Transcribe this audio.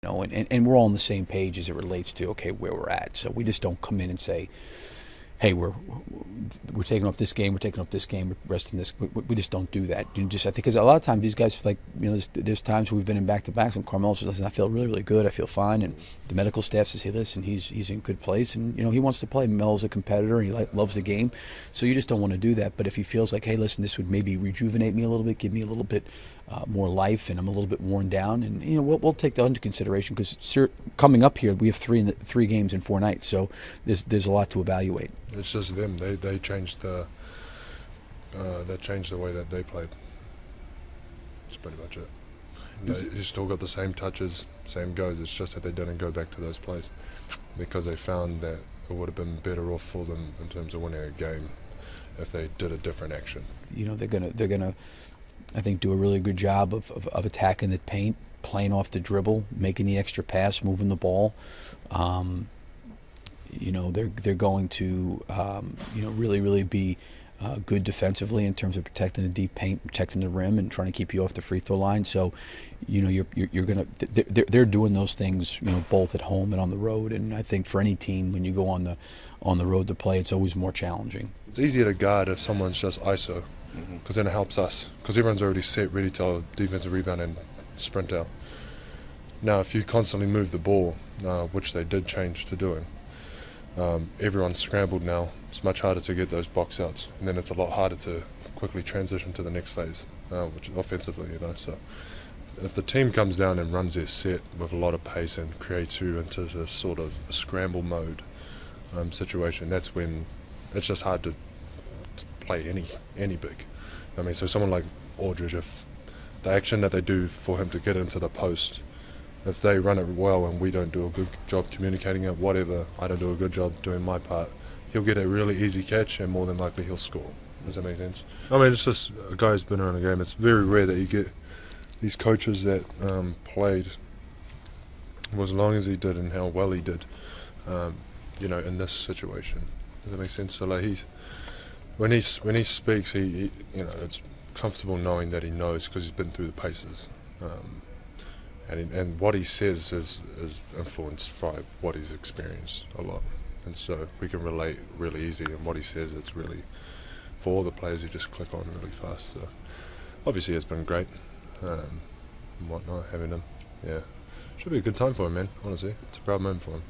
know, and we're all on the same page as it relates to, okay, where we're at. So we just don't come in and say, hey, we're taking off this game, we're taking off this game, we're resting this. We just don't do that. You just, I think, because a lot of times these guys, like, you know, there's times we've been in back-to-backs and Carmelo says, listen, I feel really, really good, I feel fine, and the medical staff says, hey, listen, he's in good place, and you know, he wants to play. Melo's a competitor, he loves the game, so you just don't want to do that. But if he feels like, hey, listen, this would maybe rejuvenate me a little bit, give me a little bit more life, and I'm a little bit worn down, and you know, we'll take that into consideration, because coming up here, we have three games in 4 nights, so there's a lot to evaluate. It's just them. They changed the way that they played. That's pretty much it. You still got the same touches, same goes. It's just that they didn't go back to those plays because they found that it would have been better off for them in terms of winning a game if they did a different action. You know, they're gonna, I think, do a really good job of attacking the paint, playing off the dribble, making the extra pass, moving the ball. You know, they're going to you know, really be good defensively in terms of protecting the deep paint, protecting the rim, and trying to keep you off the free throw line. So, you know, you're gonna, they're doing those things, you know, both at home and on the road. And I think for any team, when you go on the road to play, it's always more challenging. It's easier to guard if someone's just ISO, because then it helps us, because everyone's already set, ready to defensive rebound and sprint out. Now, if you constantly move the ball, which they did change to doing, everyone's scrambled now. It's much harder to get those box outs, and then it's a lot harder to quickly transition to the next phase, which is offensively, you know. So if the team comes down and runs their set with a lot of pace and creates you into this sort of a scramble mode situation, that's when it's just hard to play any big. I mean, so someone like Aldridge, if the action that they do for him to get into the post, if they run it well and we don't do a good job communicating it, whatever, I don't do a good job doing my part, he'll get a really easy catch and more than likely he'll score. Does that make sense? I mean, it's just a guy who's been around the game. It's very rare that you get these coaches that played as long as he did and how well he did, you know, in this situation. Does that make sense? So like when he speaks, he you know, it's comfortable knowing that he knows because he's been through the paces. And what he says is influenced by what he's experienced a lot, and so we can relate really easy. And what he says, it's really for all the players who just click on really fast. So obviously it's been great, and whatnot, having him. Yeah, should be a good time for him, man. Honestly, it's a proud moment for him.